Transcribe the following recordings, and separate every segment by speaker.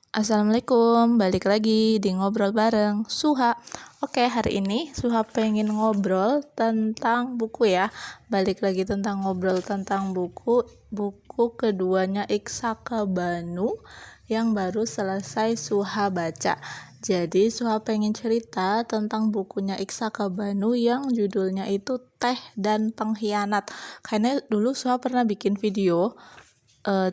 Speaker 1: Assalamualaikum, balik lagi di ngobrol bareng Suha. Oke, hari ini Suha pengen ngobrol tentang buku ya. Balik lagi tentang ngobrol tentang buku keduanya Iksaka Banu yang baru selesai Suha baca. Jadi Suha pengen cerita tentang bukunya Iksaka Banu yang judulnya itu Teh dan Pengkhianat. Karena dulu Suha pernah bikin video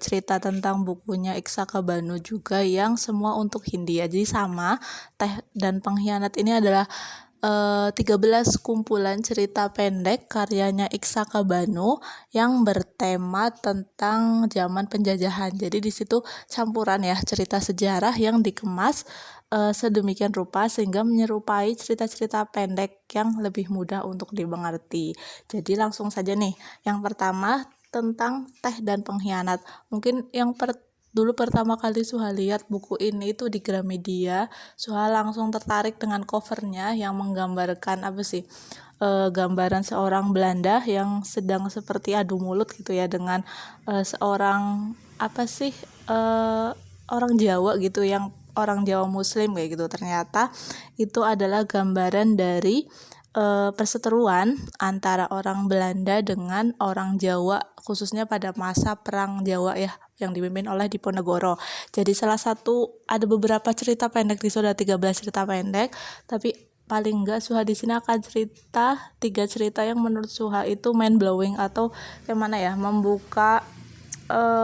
Speaker 1: cerita tentang bukunya Iksaka Banu juga yang semua untuk Hindia. Jadi sama, Teh dan Pengkhianat ini adalah 13 kumpulan cerita pendek karyanya Iksaka Banu yang bertema tentang zaman penjajahan. Jadi di situ campuran ya cerita sejarah yang dikemas sedemikian rupa sehingga menyerupai cerita-cerita pendek yang lebih mudah untuk dimengerti. Jadi langsung saja nih. Yang pertama tentang Teh dan Pengkhianat. Mungkin yang dulu pertama kali Suha lihat buku ini itu di Gramedia, Suha langsung tertarik dengan covernya yang menggambarkan apa sih? Gambaran seorang Belanda yang sedang seperti adu mulut gitu ya dengan seorang apa sih? Orang Jawa gitu yang orang Jawa Muslim kayak gitu. Ternyata itu adalah gambaran dari perseteruan antara orang Belanda dengan orang Jawa, khususnya pada masa Perang Jawa ya, yang dipimpin oleh Diponegoro. Jadi ada beberapa cerita pendek di Sudah 13 cerita pendek, tapi paling enggak Suha di sini akan cerita 3 cerita yang menurut Suha itu mind blowing atau yang mana ya, membuka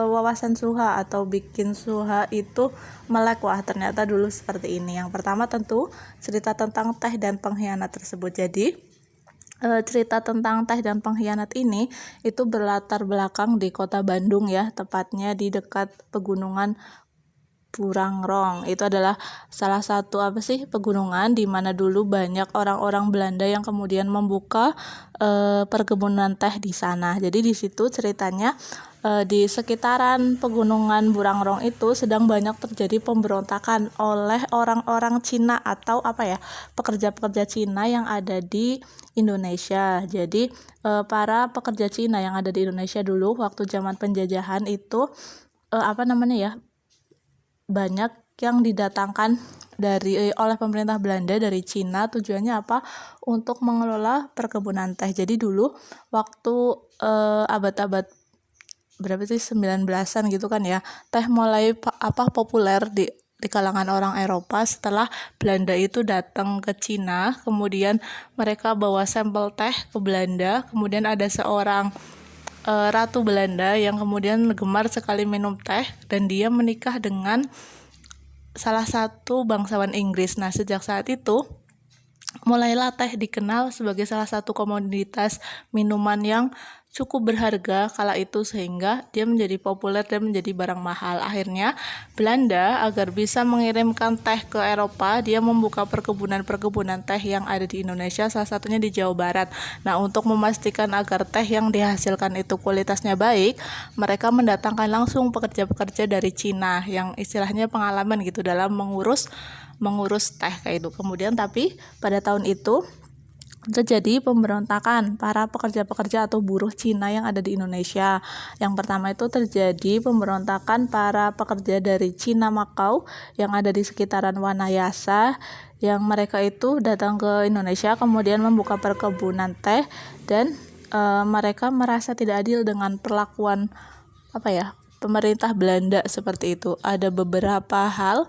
Speaker 1: wawasan Suha atau bikin Suha itu melek, wah ternyata dulu seperti ini. Yang pertama tentu cerita tentang Teh dan Pengkhianat tersebut. Jadi cerita tentang Teh dan Pengkhianat ini itu berlatar belakang di kota Bandung ya, tepatnya di dekat pegunungan Burangrong. Itu adalah salah satu pegunungan di mana dulu banyak orang-orang Belanda yang kemudian membuka perkebunan teh di sana. Jadi di situ ceritanya di sekitaran pegunungan Burangrong itu sedang banyak terjadi pemberontakan oleh orang-orang Cina atau pekerja-pekerja Cina yang ada di Indonesia. Jadi para pekerja Cina yang ada di Indonesia dulu waktu zaman penjajahan itu banyak yang didatangkan oleh pemerintah Belanda dari Cina. Tujuannya apa? Untuk mengelola perkebunan teh. Jadi dulu waktu abad-abad berapa sih, 19-an gitu kan ya, teh mulai populer di kalangan orang Eropa setelah Belanda itu datang ke Cina. Kemudian mereka bawa sampel teh ke Belanda. Kemudian ada seorang ratu Belanda yang kemudian gemar sekali minum teh dan dia menikah dengan salah satu bangsawan Inggris. Nah, sejak saat itu mulailah teh dikenal sebagai salah satu komoditas minuman yang cukup berharga kala itu, sehingga dia menjadi populer dan menjadi barang mahal. Akhirnya Belanda agar bisa mengirimkan teh ke Eropa, dia membuka perkebunan-perkebunan teh yang ada di Indonesia, salah satunya di Jawa Barat. Nah, untuk memastikan agar teh yang dihasilkan itu kualitasnya baik, mereka mendatangkan langsung pekerja-pekerja dari Cina yang istilahnya pengalaman gitu dalam mengurus teh kayak itu. Kemudian tapi pada tahun itu terjadi pemberontakan para pekerja-pekerja atau buruh Cina yang ada di Indonesia. Yang pertama itu terjadi pemberontakan para pekerja dari Cina Makau yang ada di sekitaran Wanayasa, yang mereka itu datang ke Indonesia kemudian membuka perkebunan teh dan mereka merasa tidak adil dengan perlakuan pemerintah Belanda seperti itu. Ada beberapa hal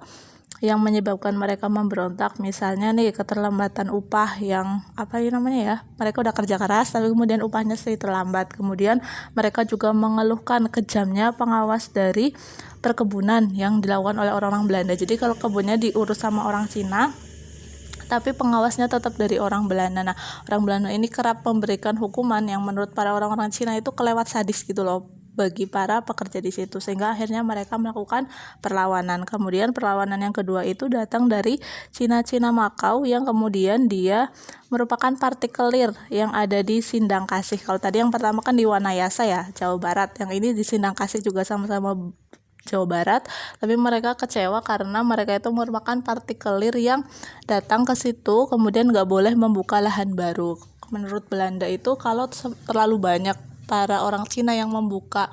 Speaker 1: yang menyebabkan mereka memberontak, misalnya nih keterlambatan upah yang mereka udah kerja keras tapi kemudian upahnya sedikit terlambat. Kemudian mereka juga mengeluhkan kejamnya pengawas dari perkebunan yang dilakukan oleh orang-orang Belanda. Jadi kalau kebunnya diurus sama orang Cina tapi pengawasnya tetap dari orang Belanda. Nah, orang Belanda ini kerap memberikan hukuman yang menurut para orang-orang Cina itu kelewat sadis gitu loh bagi para pekerja di situ, sehingga akhirnya mereka melakukan perlawanan. Kemudian perlawanan yang kedua itu datang dari Cina Makau yang kemudian dia merupakan partikelir yang ada di Sindang Kasih. Kalau tadi yang pertama kan di Wanayasa ya, Jawa Barat. Yang ini di Sindang Kasih juga sama-sama Jawa Barat, tapi mereka kecewa karena mereka itu merupakan partikelir yang datang ke situ kemudian nggak boleh membuka lahan baru. Menurut Belanda itu kalau terlalu banyak para orang Cina yang membuka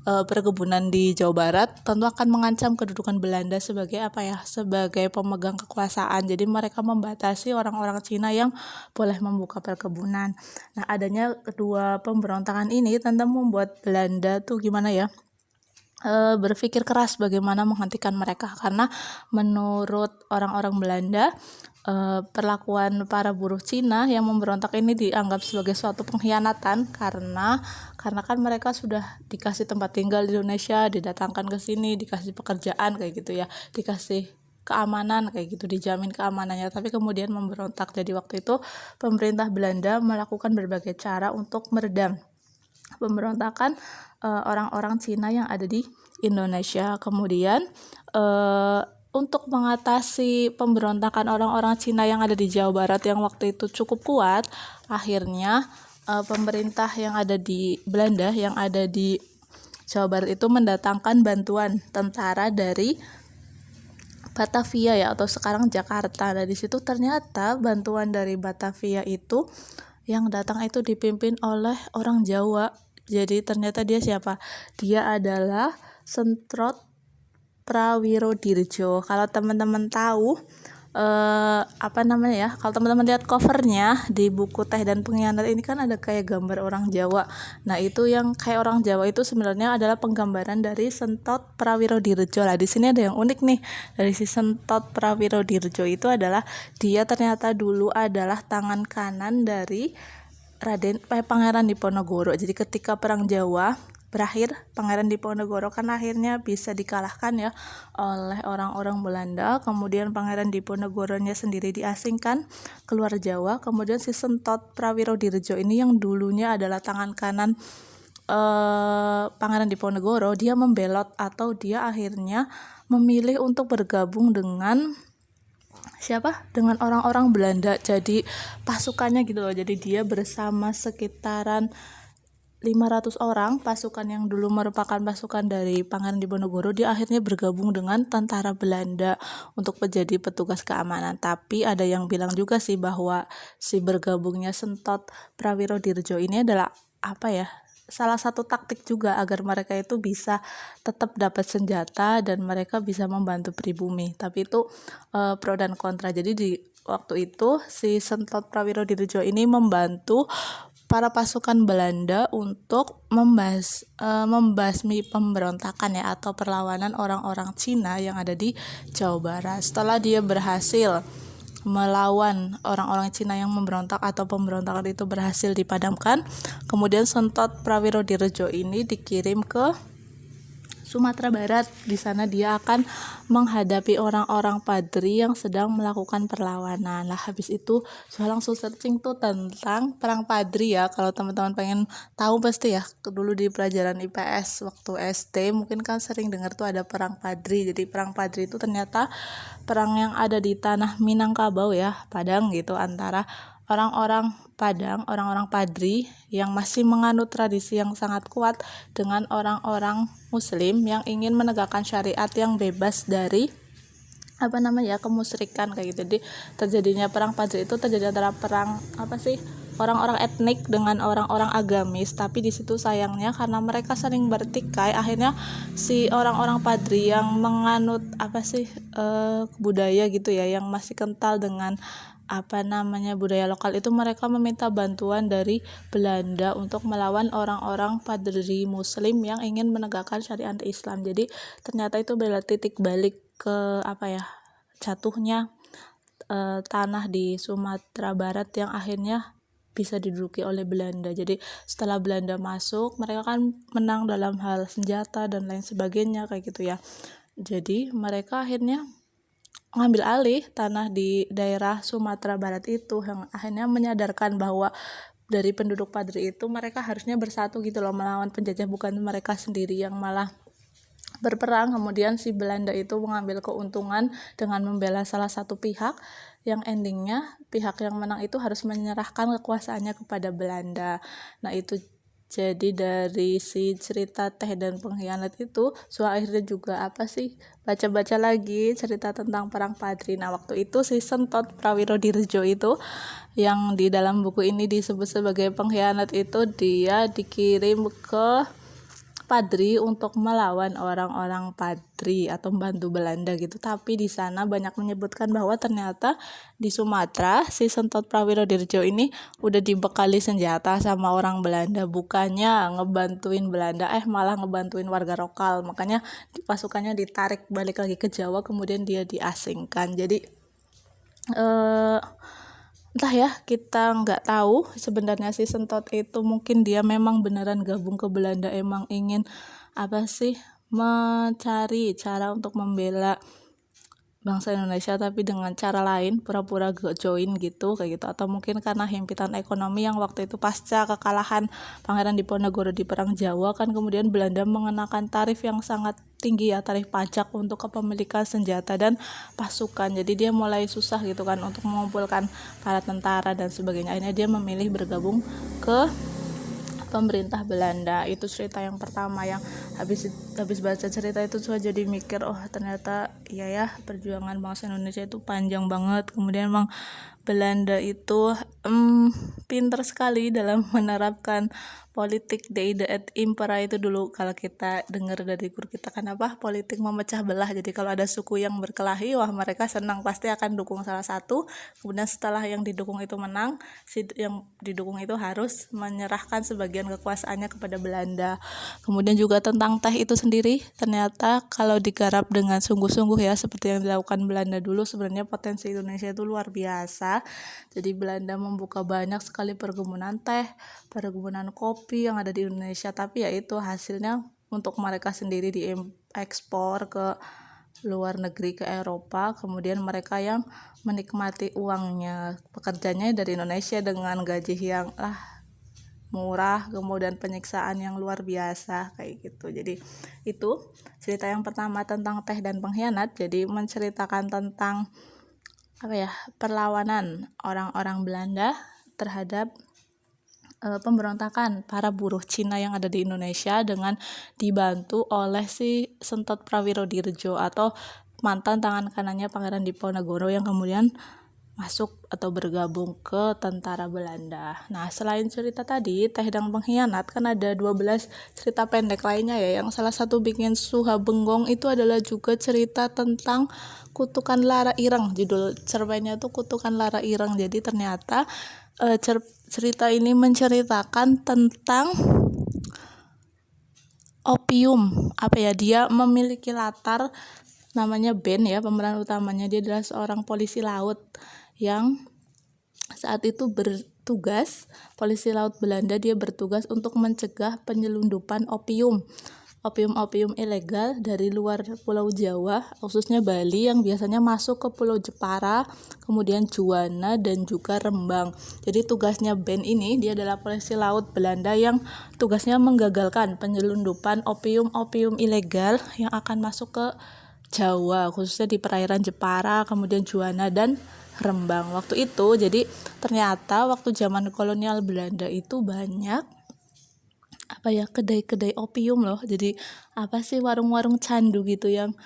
Speaker 1: perkebunan di Jawa Barat, tentu akan mengancam kedudukan Belanda sebagai sebagai pemegang kekuasaan. Jadi mereka membatasi orang-orang Cina yang boleh membuka perkebunan. Nah, adanya kedua pemberontakan ini tentu membuat Belanda tuh berpikir keras bagaimana menghentikan mereka, karena menurut orang-orang Belanda perlakuan para buruh Cina yang memberontak ini dianggap sebagai suatu pengkhianatan karena kan mereka sudah dikasih tempat tinggal di Indonesia, didatangkan ke sini, dikasih pekerjaan kayak gitu ya, dikasih keamanan kayak gitu, dijamin keamanannya, tapi kemudian memberontak. Jadi waktu itu pemerintah Belanda melakukan berbagai cara untuk meredam pemberontakan orang-orang Cina yang ada di Indonesia. Kemudian untuk mengatasi pemberontakan orang-orang Cina yang ada di Jawa Barat yang waktu itu cukup kuat, akhirnya pemerintah yang ada di Belanda yang ada di Jawa Barat itu mendatangkan bantuan tentara dari Batavia ya, atau sekarang Jakarta. Nah, di situ ternyata bantuan dari Batavia itu yang datang itu dipimpin oleh orang Jawa. Jadi ternyata dia siapa? Dia adalah Sentrot Prawirodirjo. Kalau teman-teman tahu kalau teman-teman lihat covernya di buku Teh dan Pengkhianat ini kan ada kayak gambar orang Jawa. Nah, itu yang kayak orang Jawa itu sebenarnya adalah penggambaran dari Sentot Prawirodirjo. Lah, di sini ada yang unik nih. Dari si Sentot Prawirodirjo itu adalah dia ternyata dulu adalah tangan kanan dari Pangeran Diponegoro. Jadi ketika perang Jawa berakhir, Pangeran Diponegoro kan akhirnya bisa dikalahkan ya oleh orang-orang Belanda. Kemudian Pangeran Diponegoronya sendiri diasingkan keluar Jawa. Kemudian si Sentot Prawirodirjo ini yang dulunya adalah tangan kanan Pangeran Diponegoro, dia membelot atau dia akhirnya memilih untuk bergabung dengan dengan orang-orang Belanda, jadi pasukannya gitu loh. Jadi dia bersama sekitaran 500 orang pasukan yang dulu merupakan pasukan dari Pangeran Diponegoro, dia akhirnya bergabung dengan tentara Belanda untuk menjadi petugas keamanan. Tapi ada yang bilang juga sih bahwa si bergabungnya Sentot Prawirodirjo ini adalah salah satu taktik juga agar mereka itu bisa tetap dapat senjata dan mereka bisa membantu pribumi. Tapi itu pro dan kontra. Jadi di waktu itu si Sentot Prawirodirjo ini membantu para pasukan Belanda untuk membasmi pemberontakan ya, atau perlawanan orang-orang Cina yang ada di Jawa Barat. Setelah dia berhasil melawan orang-orang Cina yang memberontak atau pemberontakan itu berhasil dipadamkan, kemudian Sentot Prawirodirjo ini dikirim ke Sumatera Barat. Di sana dia akan menghadapi orang-orang Padri yang sedang melakukan perlawanan. Lah, habis itu saya langsung searching tuh tentang perang Padri ya. Kalau teman-teman pengen tahu pasti ya, dulu di pelajaran IPS waktu SD mungkin kan sering dengar tuh ada perang Padri. Jadi perang Padri itu ternyata perang yang ada di tanah Minangkabau ya, Padang gitu, antara orang-orang Padang, orang-orang Padri yang masih menganut tradisi yang sangat kuat dengan orang-orang Muslim yang ingin menegakkan syariat yang bebas dari kemusyrikan kayak gitu. Jadi terjadinya perang Padri itu terjadi antara perang orang-orang etnik dengan orang-orang agamis. Tapi di situ sayangnya karena mereka sering bertikai, akhirnya si orang-orang Padri yang menganut budaya gitu ya, yang masih kental dengan budaya lokal itu, mereka meminta bantuan dari Belanda untuk melawan orang-orang Padri Muslim yang ingin menegakkan syariat Islam. Jadi ternyata itu adalah titik balik ke jatuhnya tanah di Sumatera Barat yang akhirnya bisa diduduki oleh Belanda. Jadi setelah Belanda masuk, mereka kan menang dalam hal senjata dan lain sebagainya kayak gitu ya. Jadi mereka akhirnya mengambil alih tanah di daerah Sumatera Barat itu, yang akhirnya menyadarkan bahwa dari penduduk Padri itu mereka harusnya bersatu gitu loh, melawan penjajah, bukan mereka sendiri yang malah berperang. Kemudian si Belanda itu mengambil keuntungan dengan membela salah satu pihak, yang endingnya pihak yang menang itu harus menyerahkan kekuasaannya kepada Belanda. Nah, itu jadi dari si cerita Teh dan Pengkhianat itu, akhirnya juga baca-baca lagi cerita tentang perang Padri. Nah, waktu itu si Sentot Prawirodirjo itu yang di dalam buku ini disebut sebagai pengkhianat itu, dia dikirim ke Padri untuk melawan orang-orang Padri atau membantu Belanda gitu. Tapi di sana banyak menyebutkan bahwa ternyata di Sumatera si Sentot Prawirodirjo ini udah dibekali senjata sama orang Belanda, bukannya ngebantuin Belanda, malah ngebantuin warga lokal. Makanya pasukannya ditarik balik lagi ke Jawa, kemudian dia diasingkan. Jadi entah ya, kita nggak tahu sebenarnya si Sentot itu mungkin dia memang beneran gabung ke Belanda, emang ingin apa sih, mencari cara untuk membela bangsa Indonesia tapi dengan cara lain, pura-pura join gitu kayak gitu, atau mungkin karena himpitan ekonomi yang waktu itu pasca kekalahan Pangeran Diponegoro di Perang Jawa kan, kemudian Belanda mengenakan tarif yang sangat tinggi ya, tarif pajak untuk kepemilikan senjata dan pasukan. Jadi dia mulai susah gitu kan untuk mengumpulkan para tentara dan sebagainya. Akhirnya dia memilih bergabung ke pemerintah Belanda. Itu cerita yang pertama, yang habis baca cerita itu saya jadi mikir, oh ternyata iya ya, perjuangan bangsa Indonesia itu panjang banget. Kemudian emang Belanda itu pinter sekali dalam menerapkan politik Deide et Impera itu dulu. Kalau kita dengar dari guru kita kan politik memecah belah. Jadi kalau ada suku yang berkelahi, wah mereka senang, pasti akan dukung salah satu. Kemudian setelah yang didukung itu menang, yang didukung itu harus menyerahkan sebagian kekuasaannya kepada Belanda. Kemudian juga tentang teh itu sendiri, ternyata kalau digarap dengan sungguh-sungguh ya, seperti yang dilakukan Belanda dulu, sebenarnya potensi Indonesia itu luar biasa. Jadi Belanda membuka banyak sekali perkebunan teh, perkebunan kopi yang ada di Indonesia, tapi ya itu hasilnya untuk mereka sendiri diekspor ke luar negeri, ke Eropa. Kemudian mereka yang menikmati uangnya, pekerjanya dari Indonesia dengan gaji yang murah, kemudian penyiksaan yang luar biasa kayak gitu. Jadi itu cerita yang pertama tentang teh dan pengkhianat. Jadi menceritakan tentang perlawanan orang-orang Belanda terhadap pemberontakan para buruh Cina yang ada di Indonesia dengan dibantu oleh si Sentot Prawirodirjo atau mantan tangan kanannya Pangeran Diponegoro yang kemudian masuk atau bergabung ke tentara Belanda. Nah, selain cerita tadi teh dan pengkhianat, kan ada 12 cerita pendek lainnya ya, yang salah satu bikin Suha bengong itu adalah juga cerita tentang Kutukan Lara Ireng. Judul cerpennya tuh Kutukan Lara Ireng. Jadi ternyata cerita ini menceritakan tentang opium. Dia memiliki latar, namanya Ben ya, pemeran utamanya dia adalah seorang polisi laut yang saat itu bertugas, polisi laut Belanda, dia bertugas untuk mencegah penyelundupan opium ilegal dari luar Pulau Jawa, khususnya Bali, yang biasanya masuk ke Pulau Jepara, kemudian Juwana dan juga Rembang. Jadi tugasnya Ben ini, dia adalah polisi laut Belanda yang tugasnya menggagalkan penyelundupan opium ilegal yang akan masuk ke Jawa, khususnya di perairan Jepara, kemudian Juwana dan Rembang. Waktu itu, jadi ternyata waktu zaman kolonial Belanda itu banyak kedai-kedai opium loh. Jadi warung-warung candu gitu yang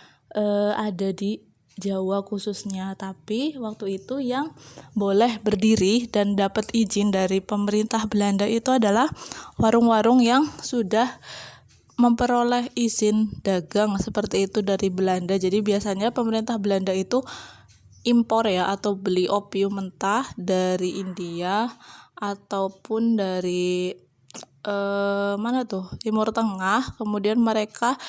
Speaker 1: ada di Jawa khususnya. Tapi waktu itu yang boleh berdiri dan dapat izin dari pemerintah Belanda itu adalah warung-warung yang sudah memperoleh izin dagang seperti itu dari Belanda. Jadi biasanya pemerintah Belanda itu impor ya, atau beli opium mentah dari India ataupun dari Timur Tengah. Kemudian mereka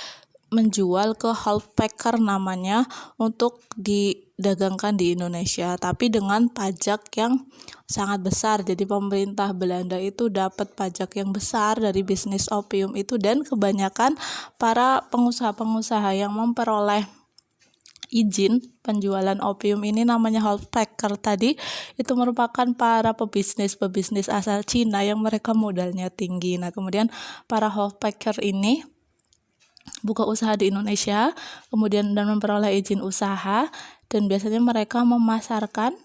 Speaker 1: menjual ke half packer namanya untuk didagangkan di Indonesia, tapi dengan pajak yang sangat besar. Jadi pemerintah Belanda itu dapat pajak yang besar dari bisnis opium itu, dan kebanyakan para pengusaha-pengusaha yang memperoleh izin penjualan opium ini, namanya half packer tadi, itu merupakan para pebisnis asal Cina yang mereka modalnya tinggi. Nah, kemudian para half packer ini buka usaha di Indonesia, kemudian dan memperoleh izin usaha, dan biasanya mereka memasarkan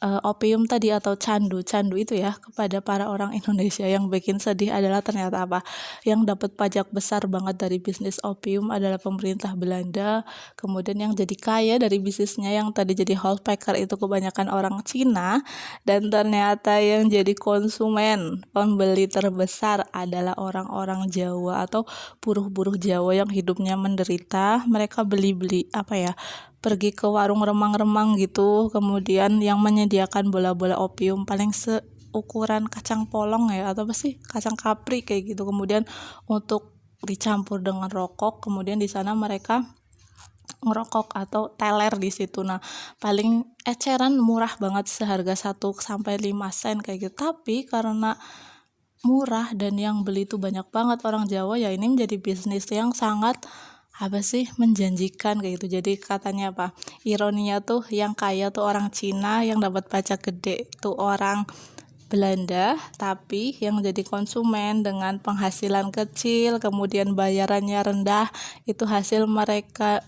Speaker 1: opium tadi atau candu itu ya kepada para orang Indonesia. Yang bikin sedih adalah ternyata apa, yang dapat pajak besar banget dari bisnis opium adalah pemerintah Belanda. Kemudian yang jadi kaya dari bisnisnya yang tadi jadi house-packer itu kebanyakan orang Cina, dan ternyata yang jadi konsumen pembeli terbesar adalah orang-orang Jawa atau buruh-buruh Jawa yang hidupnya menderita. Mereka beli-beli apa ya, pergi ke warung remang-remang gitu, kemudian yang menyediakan bola-bola opium paling seukuran kacang polong ya, atau apa sih, kacang kapri kayak gitu, kemudian untuk dicampur dengan rokok, kemudian di sana mereka ngerokok atau teler di situ. Nah, paling eceran murah banget, seharga 1 sampai 5 sen kayak gitu. Tapi karena murah dan yang beli itu banyak banget orang Jawa, ya ini menjadi bisnis yang sangat apa sih, menjanjikan kayak gitu. Jadi katanya apa, ironinya tuh yang kaya tuh orang Cina, yang dapat pajak gede tuh orang Belanda, tapi yang jadi konsumen dengan penghasilan kecil kemudian bayarannya rendah, itu hasil mereka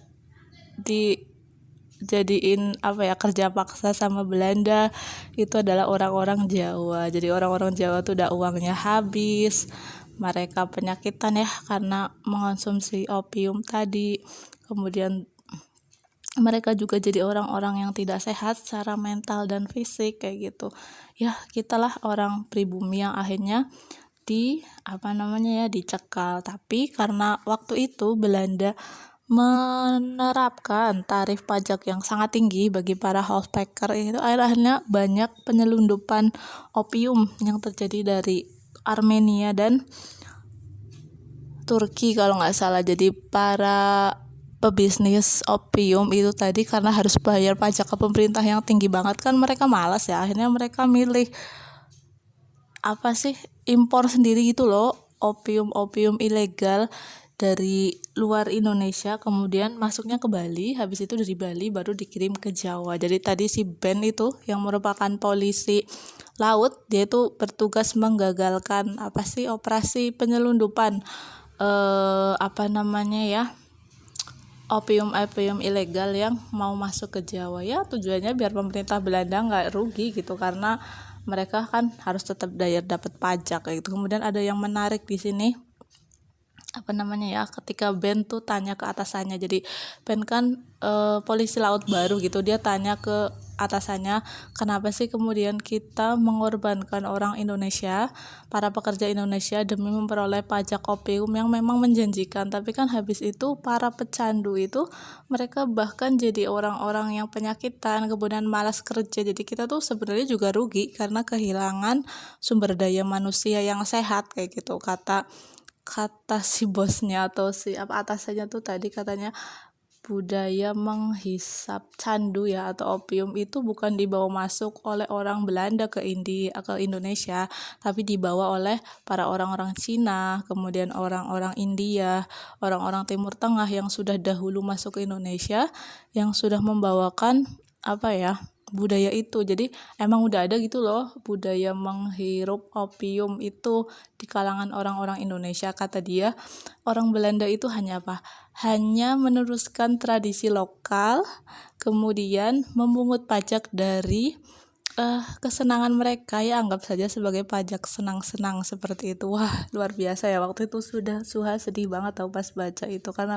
Speaker 1: dijadiin apa ya, kerja paksa sama Belanda, itu adalah orang-orang Jawa. Jadi orang-orang Jawa tuh udah uangnya habis, mereka penyakitan ya karena mengonsumsi opium tadi, kemudian mereka juga jadi orang-orang yang tidak sehat secara mental dan fisik kayak gitu ya. Kitalah orang pribumi yang akhirnya dicekal. Tapi karena waktu itu Belanda menerapkan tarif pajak yang sangat tinggi bagi para housepacker, itu akhirnya banyak penyelundupan opium yang terjadi dari Armenia dan Turki kalau nggak salah. Jadi para pebisnis opium itu tadi karena harus bayar pajak ke pemerintah yang tinggi banget, kan mereka malas ya, akhirnya mereka milih apa sih, impor sendiri gitu loh, opium ilegal dari luar Indonesia, kemudian masuknya ke Bali, habis itu dari Bali baru dikirim ke Jawa. Jadi tadi si Ben itu yang merupakan polisi laut, dia itu bertugas menggagalkan apa sih, operasi penyelundupan opium ilegal yang mau masuk ke Jawa. Ya tujuannya biar pemerintah Belanda nggak rugi gitu, karena mereka kan harus tetap dapat pajak kayak gitu. Kemudian ada yang menarik di sini ketika Ben tuh tanya ke atasannya. Jadi Ben kan polisi laut baru gitu, dia tanya ke atasannya, kenapa sih kemudian kita mengorbankan orang Indonesia, para pekerja Indonesia demi memperoleh pajak opium yang memang menjanjikan, tapi kan habis itu para pecandu itu mereka bahkan jadi orang-orang yang penyakitan, kemudian malas kerja. Jadi kita tuh sebenarnya juga rugi karena kehilangan sumber daya manusia yang sehat kayak gitu, kata si bosnya atau si atasannya tuh tadi. Katanya budaya menghisap candu ya atau opium itu bukan dibawa masuk oleh orang Belanda ke Indonesia, tapi dibawa oleh para orang-orang Cina, kemudian orang-orang India, orang-orang Timur Tengah yang sudah dahulu masuk ke Indonesia, yang sudah membawakan budaya itu. Jadi emang udah ada gitu loh budaya menghirup opium itu di kalangan orang-orang Indonesia. Kata dia, orang Belanda itu hanya meneruskan tradisi lokal, kemudian memungut pajak dari kesenangan mereka, ya anggap saja sebagai pajak senang-senang seperti itu. Wah, luar biasa ya, waktu itu Suha sedih banget tau pas baca itu. Karena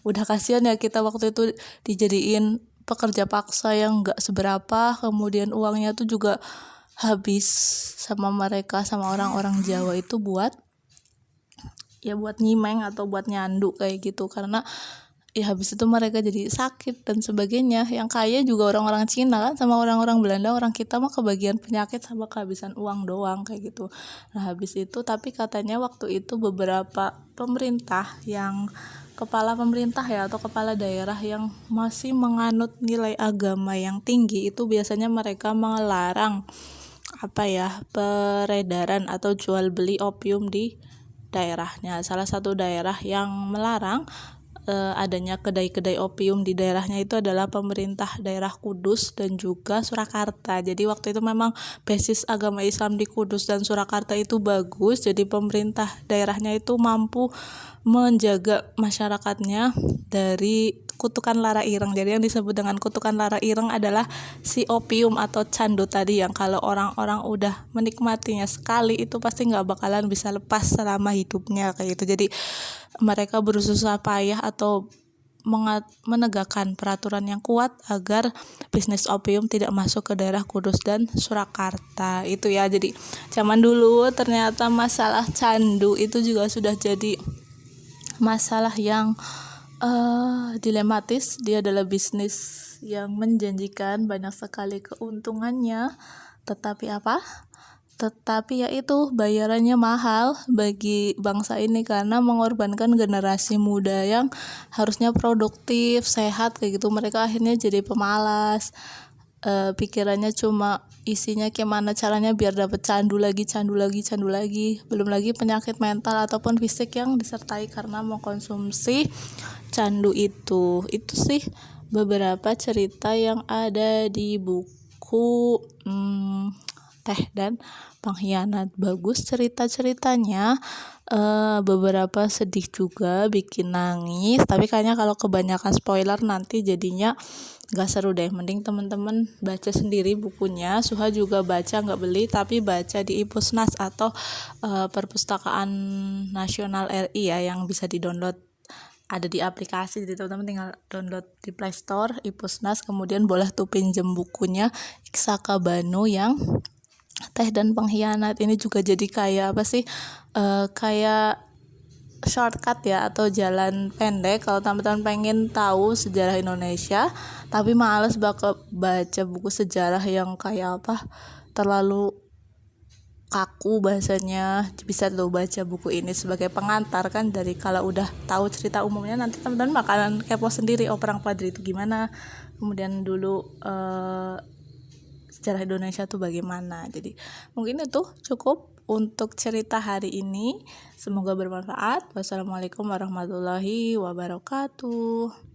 Speaker 1: udah kasihan ya kita waktu itu dijadiin pekerja paksa yang gak seberapa, kemudian uangnya tuh juga habis sama mereka, sama orang-orang Jawa itu buat nyimeng atau buat nyandu kayak gitu. Karena ya habis itu mereka jadi sakit dan sebagainya. Yang kaya juga orang-orang Cina kan, sama orang-orang Belanda. Orang kita mah kebagian penyakit sama kehabisan uang doang kayak gitu. Nah habis itu, tapi katanya waktu itu beberapa pemerintah kepala pemerintah ya atau kepala daerah yang masih menganut nilai agama yang tinggi, itu biasanya mereka melarang peredaran atau jual beli opium di daerahnya. Salah satu daerah yang melarang adanya kedai-kedai opium di daerahnya itu adalah pemerintah daerah Kudus dan juga Surakarta. Jadi waktu itu memang basis agama Islam di Kudus dan Surakarta itu bagus, jadi pemerintah daerahnya itu mampu menjaga masyarakatnya dari kutukan lara ireng. Jadi yang disebut dengan kutukan lara ireng adalah si opium atau candu tadi, yang kalau orang-orang udah menikmatinya sekali itu pasti nggak bakalan bisa lepas selama hidupnya kayak gitu. Jadi mereka berusaha payah atau menegakkan peraturan yang kuat agar bisnis opium tidak masuk ke daerah Kudus dan Surakarta itu ya. Jadi zaman dulu ternyata masalah candu itu juga sudah jadi masalah yang dilematis. Dia adalah bisnis yang menjanjikan banyak sekali keuntungannya, tetapi yaitu bayarannya mahal bagi bangsa ini karena mengorbankan generasi muda yang harusnya produktif, sehat kayak gitu. Mereka akhirnya jadi pemalas. Pikirannya cuma isinya gimana caranya biar dapat candu lagi. Belum lagi penyakit mental ataupun fisik yang disertai karena mengkonsumsi candu itu. Itu sih beberapa cerita yang ada di buku Teh dan Pengkhianat. Bagus cerita-ceritanya, beberapa sedih juga, bikin nangis, tapi kayaknya kalau kebanyakan spoiler nanti jadinya gak seru deh. Mending teman-teman baca sendiri bukunya. Suha juga baca, nggak beli tapi baca di Ipusnas atau Perpustakaan Nasional RI ya, yang bisa di-download, ada di aplikasi. Jadi teman-teman tinggal download di Play Store Ipusnas, kemudian boleh tuh pinjem bukunya Iksaka Banu yang Teh dan Pengkhianat. Ini juga jadi kayak apa sih, kayak shortcut ya, atau jalan pendek kalau teman-teman pengen tahu sejarah Indonesia tapi males baca buku sejarah yang kayak apa, terlalu kaku bahasanya. Bisa lo baca buku ini sebagai pengantar kan, dari kalau udah tahu cerita umumnya nanti teman-teman bakalan kepo sendiri, oh Perang Padri itu gimana, kemudian dulu sejarah Indonesia tuh bagaimana. Jadi mungkin itu cukup untuk cerita hari ini, semoga bermanfaat. Wassalamualaikum warahmatullahi wabarakatuh.